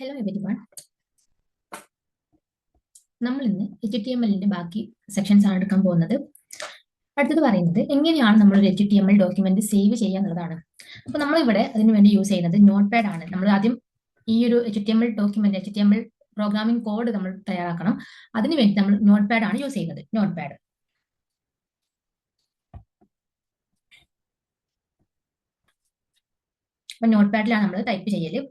Hello everyone. നമ്മൾ ഇന്ന് HTML ബാക്കി സെക്ഷൻസ് ആണ് എടുക്കാൻ പോകുന്നത്. അടുത്തത് പറയുന്നത് എങ്ങനെയാണ് നമ്മൾ ഒരു HTML ഡോക്യുമെന്റ് സേവ് ചെയ്യുക എന്നുള്ളതാണ്. അപ്പൊ നമ്മളിവിടെ അതിന് വേണ്ടി യൂസ് ചെയ്യുന്നത് നോട്ട് പാഡ് ആണ്. നമ്മൾ ആദ്യം ഈ ഒരു HTML document HTML programming code നമ്മൾ തയ്യാറാക്കണം. അതിന് വേണ്ടി നമ്മൾ നോട്ട് പാഡ് ആണ് യൂസ് ചെയ്യുന്നത്. Note pad. അപ്പൊ നോട്ട് പാഡിലാണ് നമ്മൾ ടൈപ്പ് ചെയ്യല്.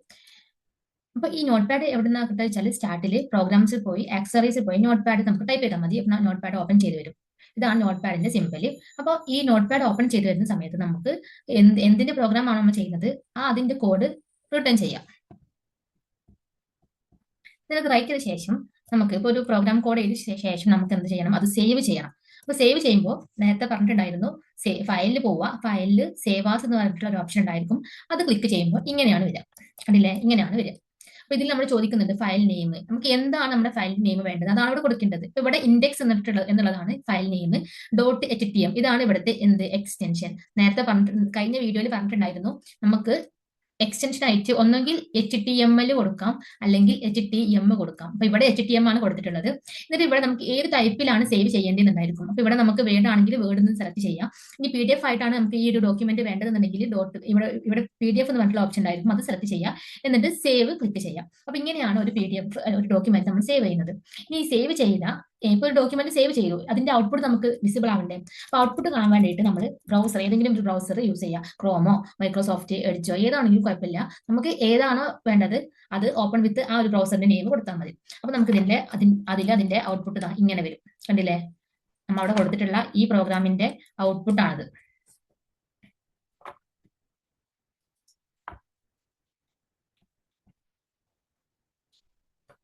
അപ്പൊ ഈ നോട്ട് പാഡ് എവിടെ നിന്നാ കിട്ടുക വെച്ചാൽ സ്റ്റാർട്ടിൽ പ്രോഗ്രാംസിൽ പോയി ആക്സറീസിൽ പോയി നോട്ട് പാഡ് നമുക്ക് ടൈപ്പ് ചെയ്താൽ മതി. അപ്പൊ നോട്ട് പാഡ് ഓപ്പൺ ചെയ്ത് വരും. ഇതാണ് നോട്ട് പാഡിന്റെ സിമ്പിൾ. അപ്പോൾ ഈ നോട്ട് പാഡ് ഓപ്പൺ ചെയ്ത് വരുന്ന സമയത്ത് നമുക്ക് എന്തിന്റെ പ്രോഗ്രാം ആണ് നമ്മൾ ചെയ്യുന്നത് അതിന്റെ കോഡ് റിട്ടേൺ ചെയ്യാം. ഇതിനകത്ത് റൈറ്റ് ചെയ്ത ശേഷം നമുക്ക് ഇപ്പോൾ ഒരു പ്രോഗ്രാം കോഡ് എഴുതിയ ശേഷം നമുക്ക് എന്ത് ചെയ്യണം, അത് സേവ് ചെയ്യണം. അപ്പൊ സേവ് ചെയ്യുമ്പോൾ നേരത്തെ പറഞ്ഞിട്ടുണ്ടായിരുന്നു ഫയലിൽ പോവുക, ഫയലിൽ സേവ് ആസ് എന്ന് പറഞ്ഞിട്ടുള്ള ഒരു ഓപ്ഷൻ ഉണ്ടായിരിക്കും. അത് ക്ലിക്ക് ചെയ്യുമ്പോൾ ഇങ്ങനെയാണ് വരിക. കണ്ടില്ലേ, ഇങ്ങനെയാണ് വരിക. അപ്പൊ ഇതിൽ നമ്മൾ ചോദിക്കുന്നുണ്ട് ഫയൽ നെയിം. നമുക്ക് എന്താണ് നമ്മുടെ ഫയൽ നെയിം വേണ്ടത്, അതാണ് ഇവിടെ കൊടുക്കേണ്ടത്. ഇപ്പൊ ഇവിടെ ഇൻഡെക്സ് എന്നുള്ളതാണ് ഫയൽ നെയിം. .htm ഇതാണ് ഇവിടുത്തെ എക്സ്റ്റൻഷൻ. നേരത്തെ കഴിഞ്ഞ വീഡിയോയിൽ പറഞ്ഞിട്ടുണ്ടായിരുന്നു നമുക്ക് എക്സ്റ്റൻഷൻ ആയിട്ട് ഒന്നെങ്കിൽ HTML കൊടുക്കാം അല്ലെങ്കിൽ HTM കൊടുക്കാം. അപ്പൊ ഇവിടെ HTM ആണ് കൊടുത്തിട്ടുള്ളത്. എന്നിട്ട് ഇവിടെ നമുക്ക് ഏത് ടൈപ്പിലാണ് സേവ് ചെയ്യേണ്ടതെന്നുണ്ടായിരിക്കും. അപ്പൊ ഇവിടെ നമുക്ക് വേർഡ് ആണെങ്കിൽ വേർഡ് നിന്ന് സെലക്ട് ചെയ്യാം. ഇനി PDF ആയിട്ടാണ് നമുക്ക് ഈ ഒരു ഡോക്യുമെന്റ് വേണ്ടതെന്നുണ്ടെങ്കിൽ ഇവിടെ PDF എന്ന് പറഞ്ഞിട്ടുള്ള ഓപ്ഷൻ ഉണ്ടായിരിക്കും, അത് സെലക്ട് ചെയ്യാം. എന്നിട്ട് സേവ് ക്ലിക്ക് ചെയ്യാം. അപ്പൊ ഇങ്ങനെയാണ് ഒരു PDF ഒരു ഡോക്യുമെന്റ് നമ്മൾ സേവ് ചെയ്യുന്നത്. ഇനി സേവ് ചെയ്ത ഇപ്പൊ ഒരു ഡോക്യുമെന്റ് സേവ് ചെയ്തു, അതിന്റെ ഔട്ട്പുട്ട് നമുക്ക് വിസിബിൾ ആവണ്ടേ. അപ്പൊ ഔട്ട്പുട്ട് കാണാൻ വേണ്ടിയിട്ട് നമ്മൾ ബ്രൗസർ, ഏതെങ്കിലും ഒരു ബ്രൗസർ യൂസ് ചെയ്യാം. ക്രോമോ, മൈക്രോസോഫ്റ്റ് എഡ്ജോ ഏതാണെങ്കിലും കുഴപ്പമില്ല. നമുക്ക് ഏതാണോ വേണ്ടത് അത് ഓപ്പൺ വിത്ത് ആ ഒരു ബ്രൗസറിന്റെ നെയിം കൊടുത്താൽ മതി. അപ്പൊ നമുക്ക് അതിന്റെ ഔട്ട്പുട്ട് ഇങ്ങനെ വരും. കണ്ടില്ലേ, നമ്മൾ അവിടെ കൊടുത്തിട്ടുള്ള ഈ പ്രോഗ്രാമിന്റെ ഔട്ട്പുട്ട് ആണിത്.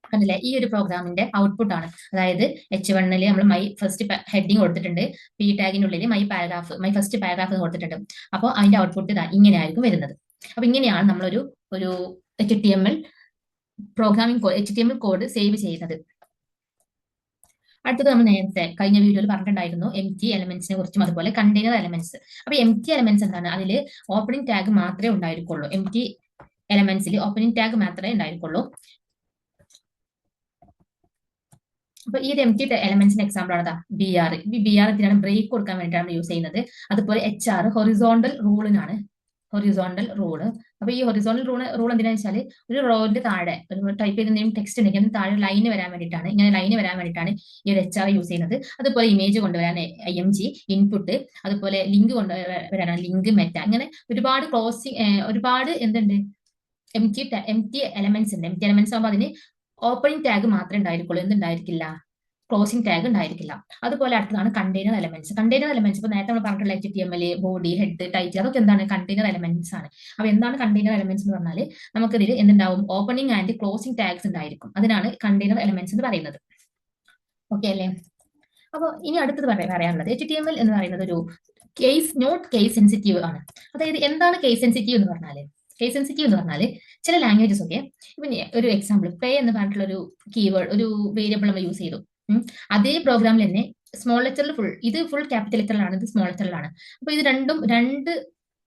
കണ്ടില്ലേ, ഈ ഒരു പ്രോഗ്രാമിന്റെ ഔട്ട്പുട്ട് ആണ്. അതായത് H1 നമ്മൾ മൈ ഫസ്റ്റ് ഹെഡിങ് കൊടുത്തിട്ടുണ്ട്, P ടാഗിനുള്ളിൽ മൈ ഫസ്റ്റ് പാരഗ്രാഫ് കൊടുത്തിട്ടുണ്ട്. അപ്പോൾ അതിന്റെ ഔട്ട്പുട്ട് ഇങ്ങനെ ആയിരിക്കും വരുന്നത്. അപ്പൊ ഇങ്ങനെയാണ് നമ്മളൊരു HTML programming HTML code save ചെയ്യുന്നത്. അടുത്തത് നമ്മൾ നേരത്തെ കഴിഞ്ഞ വീഡിയോയിൽ പറഞ്ഞിട്ടുണ്ടായിരുന്നു empty elementsനെ കുറിച്ചും അതുപോലെ കണ്ടെയ്നർ എലമെന്റ്സ്. അപ്പൊ empty elements എന്താണ്, അതിൽ ഓപ്പണിംഗ് ടാഗ് മാത്രമേ ഉണ്ടായിരിക്കുള്ളൂ. empty elementsൽ ഓപ്പണിംഗ് ടാഗ് മാത്രമേ ഉണ്ടായിരിക്കുള്ളൂ. അപ്പൊ ഈ empty elementsന്റെ എക്സാമ്പിൾ ആണ് BR. ഈ BR എന്തിനാണ്, ബ്രേക്ക് കൊടുക്കാൻ വേണ്ടിയിട്ടാണ് യൂസ് ചെയ്യുന്നത്. അതുപോലെ HR ഹൊറിസോണ്ടൽ റൂളിനാണ്, ഹൊറിസോണ്ടൽ റൂള്. അപ്പൊ ഈ ഹൊറിസോണ്ടൽ റൂൾ എന്തിനാന്ന് വെച്ചാൽ ഒരു റോന്റെ താഴെ ഒരു ടൈപ്പ് ചെയ്ത എന്തെങ്കിലും ടെക്സ്റ്റ് ഉണ്ടെങ്കിൽ അതിന് താഴെ ലൈന് വരാൻ വേണ്ടിയിട്ടാണ്, ഇങ്ങനെ ലൈന് വരാൻ വേണ്ടിയിട്ടാണ് ഈ ഒരു HR യൂസ് ചെയ്യുന്നത്. അതുപോലെ ഇമേജ് കൊണ്ടുവരാൻ IMG ഇൻപുട്ട്, അതുപോലെ ലിങ്ക് കൊണ്ടുവരാനാണ് ലിങ്ക് മെറ്റ. അങ്ങനെ ഒരുപാട് ഒരുപാട് എന്തുണ്ട് empty elements ഉണ്ട്. empty elements ആകുമ്പോൾ അതിന് ഓപ്പണിംഗ് ടാഗ് മാത്രമേ ഉണ്ടായിരിക്കുള്ളൂ, എന്തുണ്ടായിരിക്കില്ല, ക്ലോസിംഗ് ടാഗ് ഉണ്ടായിരിക്കില്ല. അതുപോലെ അടുത്തതാണ് കണ്ടെയ്നർ എലമെന്റ്സ്. കണ്ടെയ്നർ എലമെന്റ്സ് ഇപ്പൊ നേരത്തെ നമ്മൾ പറഞ്ഞിട്ടുള്ള HTML, ബോഡി, ഹെഡ്, ടൈറ്റിൽ അതൊക്കെ എന്താണ്, കണ്ടെയ്നർ എലമെന്റ്സ് ആണ്. അപ്പൊ എന്താണ് കണ്ടെയ്നർ എലമെന്റ്സ് എന്ന് പറഞ്ഞാൽ നമുക്കിതിൽ എന്തുണ്ടാവും, ഓപ്പണിംഗ് ആൻഡ് ക്ലോസിംഗ് ടാഗ്സ് ഉണ്ടായിരിക്കും. അതിനാണ് കണ്ടെയ്നർ എലമെന്റ്സ് എന്ന് പറയുന്നത്. ഓക്കെ അല്ലേ. അപ്പോൾ ഇനി അടുത്തത് പറയാനുള്ളത് HTML എന്ന് പറയുന്നത് ഒരു നോട്ട് കേസ് സെൻസിറ്റീവ് ആണ്. അതായത് എന്താണ് കേസ് സെൻസിറ്റീവ് എന്ന് പറഞ്ഞാൽ, കേസ് സെൻസിറ്റീവ് എന്ന് പറഞ്ഞാൽ ചില ലാംഗ്വേജസ് ഒക്കെ ഇപ്പൊ ഒരു എക്സാമ്പിൾ പേ എന്ന് പറഞ്ഞിട്ടുള്ള ഒരു കീവേഡ്, ഒരു വേരിയബിൾ നമ്മൾ യൂസ് ചെയ്തു. അതേ പ്രോഗ്രാമിൽ തന്നെ സ്മോൾ ലെറ്ററിൽ ഇത് ഫുൾ ക്യാപിറ്റൽ ലെറ്ററിലാണ്, ഇത് സ്മോൾ ലെറ്ററിലാണ്. അപ്പൊ ഇത് രണ്ട്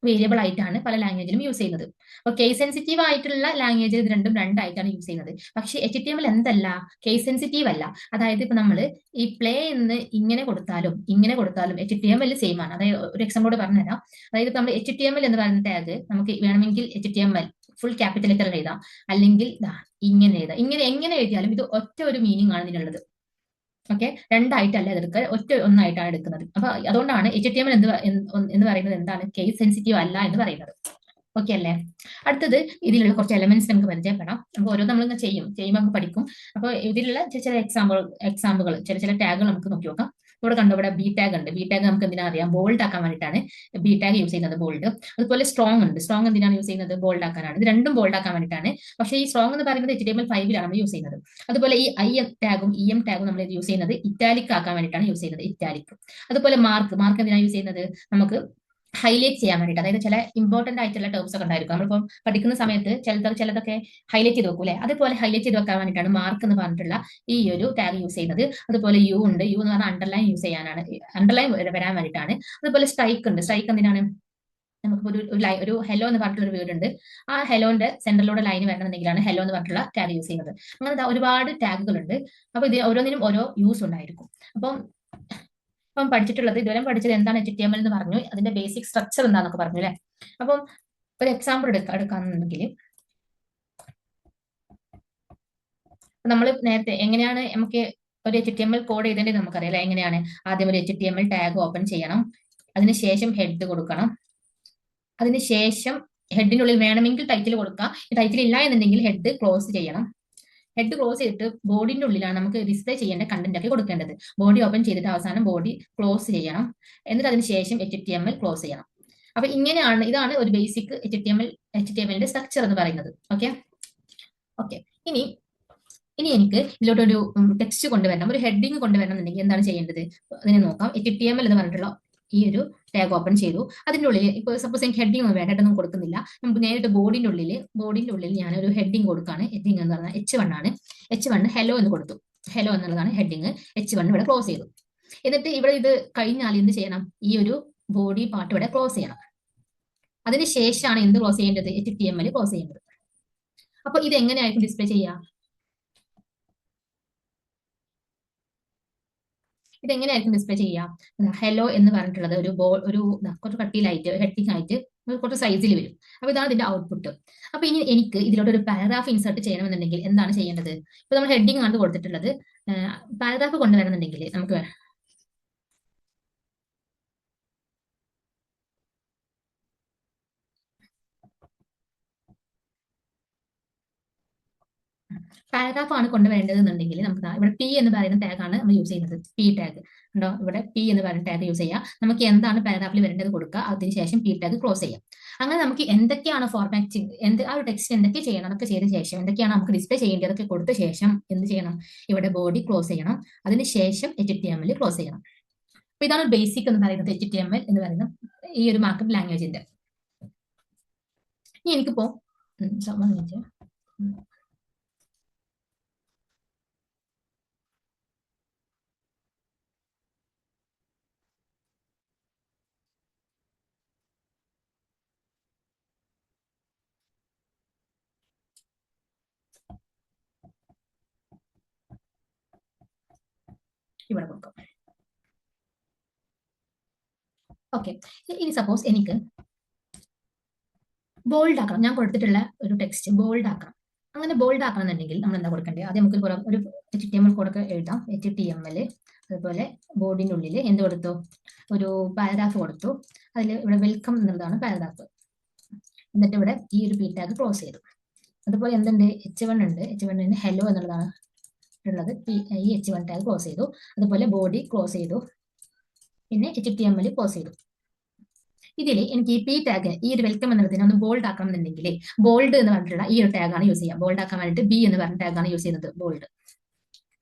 വേരിയബിൾ ആയിട്ടാണ് പല ലാംഗ്വേജിലും യൂസ് ചെയ്യുന്നത്. അപ്പൊ കേസ് സെൻസിറ്റീവ് ആയിട്ടുള്ള ലാംഗ്വേജിൽ ഇത് രണ്ടായിട്ടാണ് യൂസ് ചെയ്യുന്നത്. പക്ഷേ HTML എന്തല്ല, കേസ് സെൻസിറ്റീവ് അല്ല. അതായത് ഇപ്പൊ നമ്മൾ ഈ പ്ലേ എന്ന് ഇങ്ങനെ കൊടുത്താലും HTML സെയിം ആണ്. അതായത് ഒരു എക്സാമ്പിളോട് പറഞ്ഞുതരാം. അതായത് ഇപ്പൊ നമ്മൾ HTML എന്ന് പറയുന്ന ടാഗ് നമുക്ക് വേണമെങ്കിൽ HTML ഫുൾ ക്യാപിറ്റൽ ലെറ്റർ എഴുതാം, അല്ലെങ്കിൽ ഇങ്ങനെ എഴുതാം. എങ്ങനെ എഴുതിയാലും ഇത് ഒറ്റ ഒരു മീനിങ് ആണ് ഇതിനുള്ളത്. ഓക്കെ, രണ്ടായിട്ടല്ല ഇതെടുക്കുക, ഒന്നായിട്ടാണ് എടുക്കുന്നത്. അപ്പൊ അതുകൊണ്ടാണ് HTML എന്ന് പറയുന്നത് എന്താണ്, കേസ് സെൻസിറ്റീവ് അല്ല എന്ന് പറയുന്നത്. ഓക്കെ അല്ലേ. അടുത്തത് ഇതിലുള്ള കുറച്ച് എലമെന്റ്സ് നമുക്ക് പരിചയപ്പെടാം. അപ്പോൾ ഓരോ നമ്മളിങ്ങനെ ചെയ്യുമ്പോൾ നമുക്ക് പഠിക്കും. അപ്പോൾ ഇതിലുള്ള ചില എക്സാമ്പിളുകൾ ചില ടാഗുകൾ നമുക്ക് നോക്കി നോക്കാം. ഇവിടെ കണ്ടോ, ഇവിടെ ബി ടാഗ് ഉണ്ട്. ബി ടാഗ് നമുക്ക് എന്തിനാ അറിയാം, ബോൾഡ് ആക്കാൻ വേണ്ടിയിട്ടാണ് ബി ടാഗ് യൂസ് ചെയ്യുന്നത്, ബോൾഡ്. അതുപോലെ സ്ട്രോങ് ഉണ്ട്. സ്ട്രോങ് എന്തിനാണ് യൂസ് ചെയ്യുന്നത്, ബോൾഡ് ആക്കാനാണ്. ഇത് രണ്ടും ബോൾഡ് ആക്കാൻ വേണ്ടിയിട്ടാണ്. പക്ഷേ ഈ സ്ട്രോങ് എന്ന് പറയുന്നത് HTML5 നമ്മൾ യൂസ് ചെയ്യുന്നത്. അതുപോലെ ഈ IM ടാഗും EM ടാഗും നമ്മൾ യൂസ് ചെയ്യുന്നത് ഇറ്റാലിക് ആക്കാൻ വേണ്ടിയിട്ടാണ് യൂസ് ചെയ്യുന്നത്, ഇറ്റാലിക്. അതുപോലെ മാർക്ക് എന്തിനാണ് യൂസ് ചെയ്യുന്നത്, നമുക്ക് ഹൈലൈറ്റ് ചെയ്യാൻ വേണ്ടിയിട്ട്. അതായത് ചില ഇമ്പോർട്ടന്റ് ആയിട്ടുള്ള ടേംസ് ഒക്കെ ഉണ്ടായിരിക്കും, നമ്മളിപ്പം പഠിക്കുന്ന സമയത്ത് ചിലതൊക്കെ ഹൈലൈറ്റ് ചെയ്ത് വെക്കൂലേ, അതുപോലെ ഹൈലൈറ്റ് ചെയ്ത് വെക്കാൻ വേണ്ടിയിട്ടാണ് മാർക്ക് എന്ന് പറഞ്ഞിട്ടുള്ള ഈ ഒരു ടാഗ് യൂസ് ചെയ്യുന്നത്. അതുപോലെ യു ഉണ്ട്. യു എന്ന് പറഞ്ഞാൽ അണ്ടർലൈൻ യൂസ് ചെയ്യാനാണ്, അണ്ടർലൈൻ വരാൻ വേണ്ടിയിട്ടാണ്. അതുപോലെ സ്ട്രൈക്ക് ഉണ്ട്. സ്ട്രൈക്ക് എന്തിനാണ്, നമുക്ക് ഒരു ഹെലോ എന്ന് പറഞ്ഞിട്ടുള്ള ഒരു വേർഡ് ഉണ്ട്. ആ ഹെലോന്റെ സെന്ററിലൂടെ ലൈൻ വരണമെന്നുണ്ടെങ്കിലാണ് ഹെലോ എന്ന് പറഞ്ഞിട്ടുള്ള ടാഗ് യൂസ് ചെയ്യുന്നത്. അങ്ങനെ ഒരുപാട് ടാഗുകൾ ഉണ്ട്. അപ്പൊ ഇത് ഓരോന്നിനും ഓരോ യൂസ് ഉണ്ടായിരിക്കും. അപ്പം ഇപ്പം പഠിച്ചിട്ടുള്ളത് ഇതുവരെ പഠിച്ചത് എന്താണ് HTML എന്ന് പറഞ്ഞു, അതിന്റെ ബേസിക് സ്ട്രക്ചർ എന്താണെന്നൊക്കെ പറഞ്ഞു അല്ലെ. അപ്പം ഒരു എക്സാമ്പിൾ എടുക്കാന്നുണ്ടെങ്കിൽ നമ്മൾ നേരത്തെ എങ്ങനെയാണ് നമുക്ക് ഒരു HTML കോഡ് എഴുതേണ്ടത് നമുക്കറിയാം അല്ലെ. എങ്ങനെയാണ് ആദ്യം ഒരു HTML ടാഗ് ഓപ്പൺ ചെയ്യണം, അതിനുശേഷം ഹെഡ് കൊടുക്കണം, അതിനുശേഷം ഹെഡിനുള്ളിൽ വേണമെങ്കിൽ ടൈറ്റിൽ കൊടുക്കാം. ഈ ടൈറ്റിൽ ഇല്ല എന്നുണ്ടെങ്കിൽ ഹെഡ് ക്ലോസ് ചെയ്യണം. ഹെഡ് ക്ലോസ് ചെയ്തിട്ട് ബോഡിന്റെ ഉള്ളിലാണ് നമുക്ക് ഡിസ്പ്ലേ ചെയ്യേണ്ട കണ്ടന്റ് ഒക്കെ കൊടുക്കേണ്ടത്. ബോഡി ഓപ്പൺ ചെയ്തിട്ട് അവസാനം ബോഡി ക്ലോസ് ചെയ്യണം. എന്നിട്ട് അതിന് ശേഷം HTML ക്ലോസ് ചെയ്യണം. അപ്പൊ ഇങ്ങനെയാണ്, ഇതാണ് ഒരു ബേസിക് HTMLന്റെ സ്ട്രക്ചർ എന്ന് പറയുന്നത്. ഓക്കെ ഓക്കെ ഇനി ഇനി എനിക്ക് ഇതിലോട്ടൊരു ടെക്സ്റ്റ് കൊണ്ടുവരണം, ഒരു ഹെഡിങ് കൊണ്ടുവരണം എന്നുണ്ടെങ്കിൽ എന്താണ് ചെയ്യേണ്ടത് അതിനെ നോക്കാം. HTML എന്ന് പറഞ്ഞിട്ടുള്ള ഈ ഒരു ടാഗ് ഓപ്പൺ ചെയ്തു. അതിന്റെ ഉള്ളിൽ ഇപ്പോൾ സപ്പോസ് എനിക്ക് ഹെഡിങ് ഒന്നും വേണ്ട, ഹെഡൊന്നും കൊടുക്കുന്നില്ല. നമുക്ക് നേരിട്ട് ബോഡിന്റെ ഉള്ളിൽ ഞാൻ ഒരു ഹെഡിങ് കൊടുക്കാണ്. ഹെഡിങ് എന്ന് പറഞ്ഞാൽ H1 ആണ്. H1 ഹെലോ എന്ന് കൊടുത്തു. ഹെലോ എന്നുള്ളതാണ് ഹെഡിങ്. H1 ഇവിടെ ക്ലോസ് ചെയ്തു. എന്നിട്ട് ഇവിടെ ഇത് കഴിഞ്ഞാൽ എന്ത് ചെയ്യണം, ഈ ഒരു ബോഡി പാർട്ട് ഇവിടെ ക്ലോസ് ചെയ്യണം. അതിനുശേഷമാണ് എന്ത് ക്ലോസ് ചെയ്യേണ്ടത്, HTML ക്ലോസ് ചെയ്യേണ്ടത്. അപ്പൊ ഇത് എങ്ങനെയായിരിക്കും ഡിസ്പ്ലേ ചെയ്യാം, ഇതെങ്ങനെയായിരിക്കും ഡിസ്പ്ലേ ചെയ്യാം. ഹെലോ എന്ന് പറഞ്ഞിട്ടുള്ളത് ഒരു കുറച്ച് കട്ടിയിലായിട്ട് ഹെഡിങ് ആയിട്ട് കുറച്ച് സൈസിൽ വരും. അപ്പൊ ഇതാണ് ഇതിന്റെ ഔട്ട്പുട്ട്. അപ്പൊ ഇനി എനിക്ക് ഇതിലോട്ട് ഒരു പാരഗ്രാഫ് ഇൻസർട്ട് ചെയ്യണമെന്നുണ്ടെങ്കിൽ എന്താണ് ചെയ്യേണ്ടത്. ഇപ്പൊ നമ്മൾ ഹെഡിങ് ആണ് കൊടുത്തിട്ടുള്ളത്, പാരഗ്രാഫ് കൊണ്ടുവരണമെന്നുണ്ടെങ്കിൽ നമുക്ക് പാരഗ്രാഫ് ആണ് കൊണ്ടുവരേണ്ടതെന്നുണ്ടെങ്കിൽ നമുക്ക് ഇവിടെ പി എന്ന് പറയുന്ന ടാഗ് ആണ് നമ്മൾ യൂസ് ചെയ്യുന്നത്. പി ടാഗ് ഉണ്ടോ, ഇവിടെ പി എന്ന് പറയുന്ന ടാഗ് യൂസ് ചെയ്യാം. നമുക്ക് എന്താണ് പാരഗ്രാഫിൽ വരേണ്ടത് കൊടുക്കുക, അതിനുശേഷം പി ടാഗ് ക്ലോസ് ചെയ്യാം. അങ്ങനെ നമുക്ക് എന്തൊക്കെയാണ് ഫോർമാറ്റിംഗ്, ആ ഒരു ടെക്സ്റ്റ് എന്തൊക്കെ ചെയ്യണം അതൊക്കെ ചെയ്ത ശേഷം, എന്തൊക്കെയാണ് നമുക്ക് ഡിസ്പ്ലേ ചെയ്യേണ്ടത് അതൊക്കെ കൊടുത്ത ശേഷം എന്ത് ചെയ്യണം, ഇവിടെ ബോഡി ക്ലോസ് ചെയ്യണം, അതിനുശേഷം HTML ക്ലോസ് ചെയ്യണം. അപ്പൊ ഇതാണ് ബേസിക് എന്ന് പറയുന്നത് HTML എന്ന് പറയുന്ന ഈ ഒരു മാർക്കപ്പ് ലാംഗ്വേജിന്റെ. ഇനി എനിക്കിപ്പോ ഇവിടെ കൊടുക്കാം. ഓക്കെ ഇനി സപ്പോസ് എനിക്ക് ബോൾഡ് ആക്കണം, ഞാൻ കൊടുത്തിട്ടുള്ള ഒരു ടെക്സ്റ്റ് ബോൾഡ് ആക്കണം. അങ്ങനെ ബോൾഡ് ആക്കണം എന്നുണ്ടെങ്കിൽ നമ്മൾ എന്താ കൊടുക്കേണ്ടത്, ആദ്യം നമുക്ക് ഒരു HTML കോഡൊക്കെ എഴുതാം. HTML അതുപോലെ ബോർഡിന്റെ ഉള്ളിൽ എന്ത് കൊടുത്തു, ഒരു പാരഗ്രാഫ് കൊടുത്തു. അതിൽ ഇവിടെ വെൽക്കം എന്നുള്ളതാണ് പാരഗ്രാഫ്. എന്നിട്ട് ഇവിടെ ഈ ഒരു പി ടാഗ് ക്ലോസ് ചെയ്തു. അതുപോലെ എന്തുണ്ട്, H1 ഉണ്ട്. H1 ഹെലോ എന്നുള്ളതാണ് ഉള്ളത്. ഈ H1 ടാഗ് ക്ലോസ് ചെയ്തു. അതുപോലെ ബോഡി ക്ലോസ് ചെയ്തു, പിന്നെ HTML ക്ലോസ് ചെയ്തു. ഇതിൽ എനിക്ക് ഈ പി ടാഗ്, ഈ ഒരു വെൽക്കം എന്നുള്ളതിനെ ഒന്ന് ബോൾഡ് ആക്കണം എന്നുണ്ടെങ്കിൽ ബോൾഡ് എന്ന് പറഞ്ഞിട്ടുള്ള ഈ ഒരു ടാഗാണ് യൂസ് ചെയ്യുക. ബോൾഡ് ആക്കാൻ വേണ്ടിയിട്ട് ബി എന്ന് പറഞ്ഞ ടാഗാണ് യൂസ് ചെയ്യുന്നത്, ബോൾഡ്.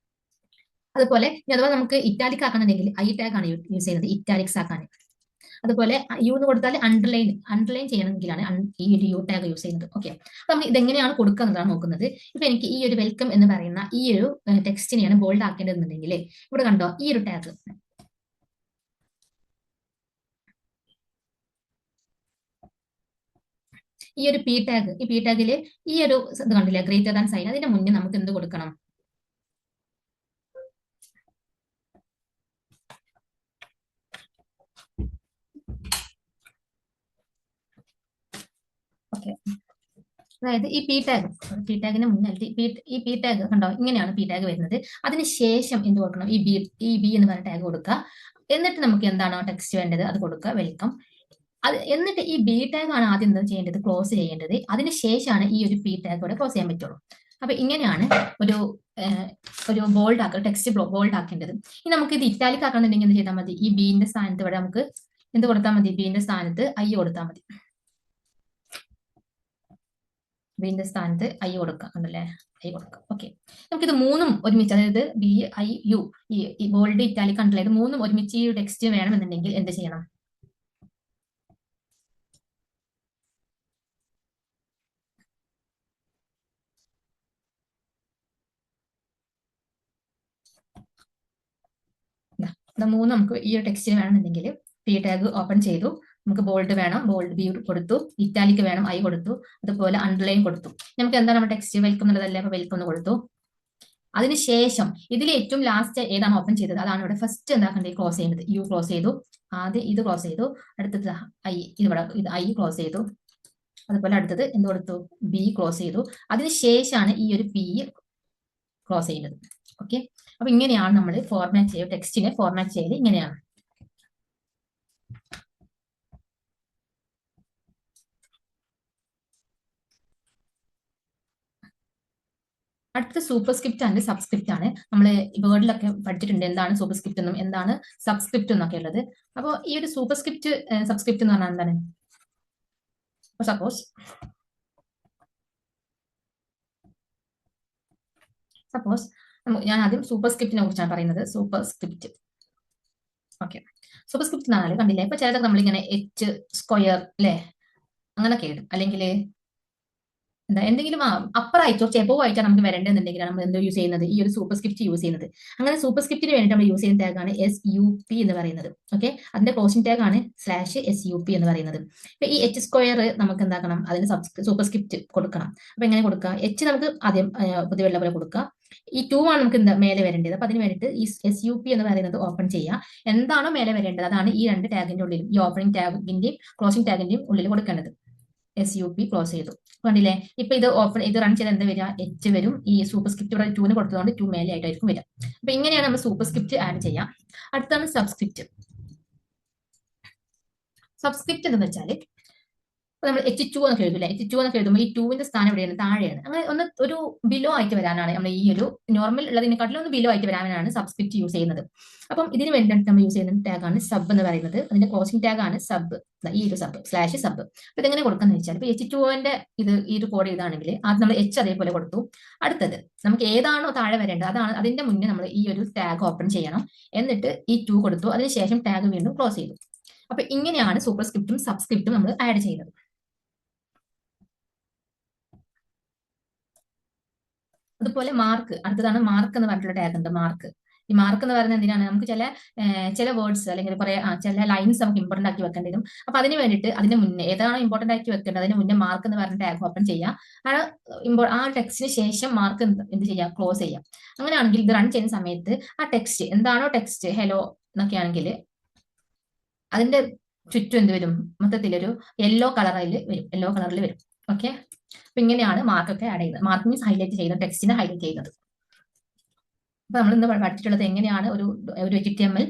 അതുപോലെ അഥവാ നമുക്ക് ഇറ്റാലിക് ആക്കണമെന്നുണ്ടെങ്കിൽ ഐ ടാഗാണ് യൂസ് ചെയ്യുന്നത്, ഇറ്റാലിക്സ് ആക്കാൻ. അതുപോലെ യു എന്ന് കൊടുത്താൽ അണ്ടർലൈൻ ചെയ്യണമെങ്കിലാണ് ഈ ഒരു യു ടാഗ് യൂസ് ചെയ്യുന്നത്. ഓക്കെ അപ്പൊ നമുക്ക് ഇതെങ്ങനെയാണ് കൊടുക്കുക എന്നതാണ് നോക്കുന്നത്. ഇപ്പൊ എനിക്ക് ഈ ഒരു വെൽക്കം എന്ന് പറയുന്ന ഈ ഒരു ടെക്സ്റ്റിനെയാണ് ബോൾഡ് ആക്കേണ്ടതെന്നുണ്ടെങ്കിൽ ഇവിടെ കണ്ടോ, ഈ ഒരു ടാഗ്, ഈ ഒരു പി ടാഗ്, ഈ പി ടാഗിൽ ഈ ഒരു ഇത് കണ്ടില്ല, ഗ്രേറ്റർ ദാൻ സൈൻ, അതിന്റെ മുന്നേ നമുക്ക് എന്ത് കൊടുക്കണം, ഓക്കെ അതായത് ഈ പി ടാഗിന് മുന്നേ ഈ പി ടാഗ് കണ്ടോ, ഇങ്ങനെയാണ് പി ടാഗ് വരുന്നത്. അതിനുശേഷം എന്ത് കൊടുക്കണം, ഈ ബി എന്ന് പറഞ്ഞ ടാഗ് കൊടുക്കുക. എന്നിട്ട് നമുക്ക് എന്താണോ ടെക്സ്റ്റ് വേണ്ടത് അത് കൊടുക്കുക, വെൽക്കം. എന്നിട്ട് ഈ ബി ടാഗ് ആണ് ആദ്യം എന്താ ചെയ്യേണ്ടത്, ക്ലോസ് ചെയ്യേണ്ടത്. അതിനുശേഷമാണ് ഈ ഒരു പി ടാഗ് കൂടെ ക്ലോസ് ചെയ്യാൻ പറ്റുള്ളൂ. അപ്പൊ ഇങ്ങനെയാണ് ഒരു ബോൾഡ് ആക്കുക, ടെക്സ്റ്റ് ബോൾഡ് ആക്കേണ്ടത്. ഇനി നമുക്ക് ഇത് ഇറ്റാലിക് ആക്കണമെന്നുണ്ടെങ്കിൽ എന്ത് ചെയ്താൽ മതി, ഈ ബിന്റെ സ്ഥാനത്ത് ഇവിടെ നമുക്ക് എന്ത് കൊടുത്താൽ മതി, ബിന്റെ സ്ഥാനത്ത് ഐ കൊടുത്താൽ മതി. ബിന്റെ സ്ഥാനത്ത് ഐ കൊടുക്കാം, ഉണ്ടല്ലേ, ഐ കൊടുക്കാം. ഓക്കെ നമുക്കിത് മൂന്നും ഒരുമിച്ച്, അതായത് ബി ഐ യു, ഈ ബോൾഡ് ഇറ്റാലിക് അണ്ടർലൈൻ മൂന്നും ഒരുമിച്ച് ഈ ടെക്സ്റ്റ് വേണമെന്നുണ്ടെങ്കിൽ എന്ത് ചെയ്യണം, മൂന്ന് നമുക്ക് ഈ ഒരു ടെക്സ്റ്റിന് വേണമെന്നുണ്ടെങ്കിൽ പി ടാഗ് ഓപ്പൺ ചെയ്തു, നമുക്ക് ബോൾഡ് വേണം, ബോൾഡ് ബി കൊടുത്തു, ഇറ്റാലിക് വേണം, ഐ കൊടുത്തു, അതുപോലെ അണ്ടർലൈൻ കൊടുത്തു. നമുക്ക് എന്താണ് നമ്മുടെ ടെക്സ്റ്റ് വെൽക്കം എന്നുള്ളതല്ലേ, അപ്പൊ വെൽക്കം എന്ന് കൊടുത്തു. അതിനുശേഷം ഇതിൽ ഏറ്റവും ലാസ്റ്റ് ഏതാണ് ഓപ്പൺ ചെയ്തത് അതാണ് ഇവിടെ ഫസ്റ്റ് എന്താക്കേണ്ടത്, ക്ലോസ് ചെയ്യുന്നത്. യു ക്ലോസ് ചെയ്തു, ആദ്യം ഇത് ക്ലോസ് ചെയ്തു, അടുത്തത് ഐ, ഇത് ഐ ക്ലോസ് ചെയ്തു, അതുപോലെ അടുത്തത് എന്ത് കൊടുത്തു, ബി ക്ലോസ് ചെയ്തു. അതിനുശേഷമാണ് ഈ ഒരു പി ക്ലോസ് ചെയ്യുന്നത്. ഓക്കെ, അപ്പൊ ഇങ്ങനെയാണ് നമ്മൾ ഫോർമാറ്റ് ചെയ്യുക, ടെക്സ്റ്റിനെ ഫോർമാറ്റ് ചെയ്യൽ ഇങ്ങനെയാണ്. അടുത്ത സൂപ്പർസ്ക്രിപ്റ്റ് ആൻഡ് സബ്സ്ക്രിപ്റ്റ് ആണ്. നമ്മൾ വേർഡിലൊക്കെ പഠിച്ചിട്ടുണ്ട് എന്താണ് സൂപ്പർസ്ക്രിപ്റ്റ് എന്നും എന്താണ് സബ്സ്ക്രിപ്റ്റ് എന്നൊക്കെ ഉള്ളത്. അപ്പോൾ ഈ ഒരു സൂപ്പർസ്ക്രിപ്റ്റ് സബ്സ്ക്രിപ്റ്റ് എന്ന് പറഞ്ഞാൽ എന്താണ്, സപ്പോസ് ഞാൻ ആദ്യം സൂപ്പർസ്ക്രിപ്റ്റിനെ കുറിച്ചാണ് പറയുന്നത്. Superscript, okay. സൂപ്പർസ്ക്രിപ്റ്റ് എന്ന് പറഞ്ഞാൽ കണ്ടില്ലേ, ഇപ്പൊ ചിലതൊക്കെ നമ്മളിങ്ങനെ എച്ച് സ്ക്വയർ അല്ലെ അങ്ങനൊക്കെ ഇടും, അല്ലെങ്കിൽ എന്താ എന്തെങ്കിലും അപ്പർ ആയിട്ടോ ചെബോ ആയിട്ടോ നമുക്ക് വരേണ്ടതെന്നുണ്ടെങ്കിൽ നമ്മൾ എന്തോ യൂസ് ചെയ്യുന്നത്, ഈ ഒരു സൂപ്പർസ്ക്രിപ്റ്റ് യൂസ് ചെയ്യുന്നത്. അങ്ങനെ സൂപ്പർസ്ക്രിപ്റ്റിന് വേണ്ടി നമ്മൾ യൂസ് ചെയ്യുന്ന ടാഗാണ് SUP എന്ന് പറയുന്നത്. ഓക്കെ, അതിന്റെ ക്ലോസിംഗ് ടാഗ് ആണ് /SUP എന്ന് പറയുന്നത്. ഇപ്പൊ ഈ എച്ച് സ്ക്വയർ നമുക്ക് എന്താക്കണം, അതിന് സൂപ്പർസ്ക്രിപ്റ്റ് കൊടുക്കണം. അപ്പൊ എങ്ങനെ കൊടുക്കുക, എച്ച് നമുക്ക് ആദ്യം പൊതുവെള്ള പോലെ കൊടുക്കുക. ഈ 2 ആണ് നമുക്ക് എന്താ മേലെ വരേണ്ടത്. അപ്പൊ അതിന് വേണ്ടിയിട്ട് ഈ SUP എന്ന് പറയുന്നത് ഓപ്പൺ ചെയ്യുക. എന്താണോ മേലെ വരേണ്ടത് അതാണ് ഈ രണ്ട് ടാഗിന്റെ ഉള്ളിൽ, ഈ ഓപ്പണിംഗ് ടാഗിന്റെയും ക്ലോസിംഗ് ടാഗിന്റെയും ഉള്ളിൽ കൊടുക്കേണ്ടത്. SUP ക്ലോസ് ചെയ്തു, കണ്ടില്ലേ. ഇപ്പൊ ഇത് റൺ ചെയ്ത് എന്താ വരിക, എച്ച് വരും. ഈ സൂപ്പർസ്ക്രിപ്റ്റ് ഇവിടെ 2 കൊടുത്തതുകൊണ്ട് 2 മേലെ ആയിട്ടായിരിക്കും വരിക. അപ്പൊ ഇങ്ങനെയാണ് നമ്മൾ സൂപ്പർസ്ക്രിപ്റ്റ് ആഡ് ചെയ്യാം. അടുത്താണ് സബ്സ്ക്രിപ്റ്റ്. സബ്സ്ക്രിപ്റ്റ് എന്ന് വെച്ചാൽ നമ്മൾ H2 എന്നൊക്കെ എഴുതില്ലേ, H2 എന്നൊക്കെ എഴുതുമ്പോൾ ഈ 2ന്റെ സ്ഥാനം എവിടെയാണ്, താഴെയാണ്. അങ്ങനെ ഒരു ബിലോ ആയിട്ട് വരാനാണ് നമ്മൾ ഈ ഒരു നോർമൽ ഉള്ളതിനെക്കാട്ടിലും ഒന്ന് ബിലോ ആയിട്ട് വരാനാണ് സബ്സ്ക്രിപ്റ്റ് യൂസ് ചെയ്യുന്നത്. അപ്പം ഇതിന് വേണ്ടിയിട്ട് നമ്മൾ യൂസ് ചെയ്യുന്ന ടാഗാണ് സബ് എന്ന് പറയുന്നത്. അതിന്റെ ക്ലോസിംഗ് ടാഗാണ് സബ്, ഈ ഒരു സബ് /സബ്. അപ്പൊ ഇതെങ്ങനെ കൊടുക്കാന്ന് വെച്ചാൽ, ഇപ്പൊ H2ന്റെ ഈ ഒരു കോഡ് ഇതാണെങ്കിൽ ആദ്യം നമ്മൾ H അതേപോലെ കൊടുത്തു. അടുത്തത് നമുക്ക് ഏതാണോ താഴെ വരേണ്ടത് അതാണ്, അതിന്റെ മുന്നേ നമ്മൾ ഈ ഒരു ടാഗ് ഓപ്പൺ ചെയ്യണം. എന്നിട്ട് ഈ 2 കൊടുത്തു, അതിനുശേഷം ടാഗ് വീണ്ടും ക്ലോസ് ചെയ്തു. അപ്പൊ ഇങ്ങനെയാണ് സൂപ്പർസ്ക്രിപ്റ്റും സബ്സ്ക്രിപ്റ്റും നമ്മൾ ആഡ് ചെയ്യുന്നത്. അതുപോലെ മാർക്ക്, അടുത്തതാണ് മാർക്ക് എന്ന് പറഞ്ഞിട്ടുള്ള ടാഗ് ഉണ്ട്. മാർക്ക്, ഈ മാർക്ക് എന്ന് പറയുന്നത് എന്തിനാണ്, നമുക്ക് ചില വേർഡ്സ് അല്ലെങ്കിൽ കുറെ ചില ലൈൻസ് നമുക്ക് ഇമ്പോർട്ടന്റ് ആക്കി വെക്കേണ്ടി വരും. അപ്പൊ അതിന് വേണ്ടിയിട്ട് അതിന് മുന്നേ ഏതാണോ ഇമ്പോർട്ടന്റ് ആക്കി വെക്കേണ്ടത് അതിന് മുന്നേ മാർക്ക് എന്ന് പറഞ്ഞ ടാഗ് ഓപ്പൺ ചെയ്യുക. ആ ടെക്സ്റ്റിന് ശേഷം മാർക്ക് എന്ത് ചെയ്യുക, ക്ലോസ് ചെയ്യുക. അങ്ങനെയാണെങ്കിൽ ഇത് റൺ ചെയ്യുന്ന സമയത്ത് ആ ടെക്സ്റ്റ് എന്താണോ, ടെക്സ്റ്റ് ഹലോ എന്നൊക്കെ ആണെങ്കിൽ അതിന്റെ ചുറ്റും എന്ത് വരും, മൊത്തത്തിലൊരു യെല്ലോ കളറിൽ വരും. ഓക്കെ, അപ്പൊ ഇങ്ങനെയാണ് മാർക്കൊക്കെ ആഡ് ചെയ്യുന്നത്. മാർക്ക് മീൻസ് ഹൈലൈറ്റ് ചെയ്യുന്നത്, ടെക്സ്റ്റിനെ ഹൈലൈറ്റ് ചെയ്യുന്നത്. അപ്പൊ നമ്മൾ ഇന്ന് പഠിച്ചിട്ടുള്ളത് എങ്ങനെയാണ് ഒരു HTML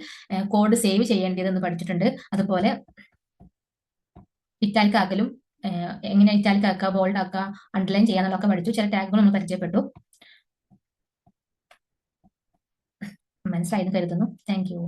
കോഡ് സേവ് ചെയ്യേണ്ടതെന്ന് പഠിച്ചിട്ടുണ്ട്. അതുപോലെ ഇറ്റാലിക് ആക്കലും എങ്ങനെ ഇറ്റാലിക് ആക്കുക, ബോൾഡ് ആക്കുക, അണ്ടർലൈൻ ചെയ്യാന്നുള്ളതൊക്കെ പഠിച്ചു. ചില ടാഗുകൾ നമ്മൾ പരിചയപ്പെട്ടു. മനസ്സിലായെന്ന് കരുതുന്നു. Thank you.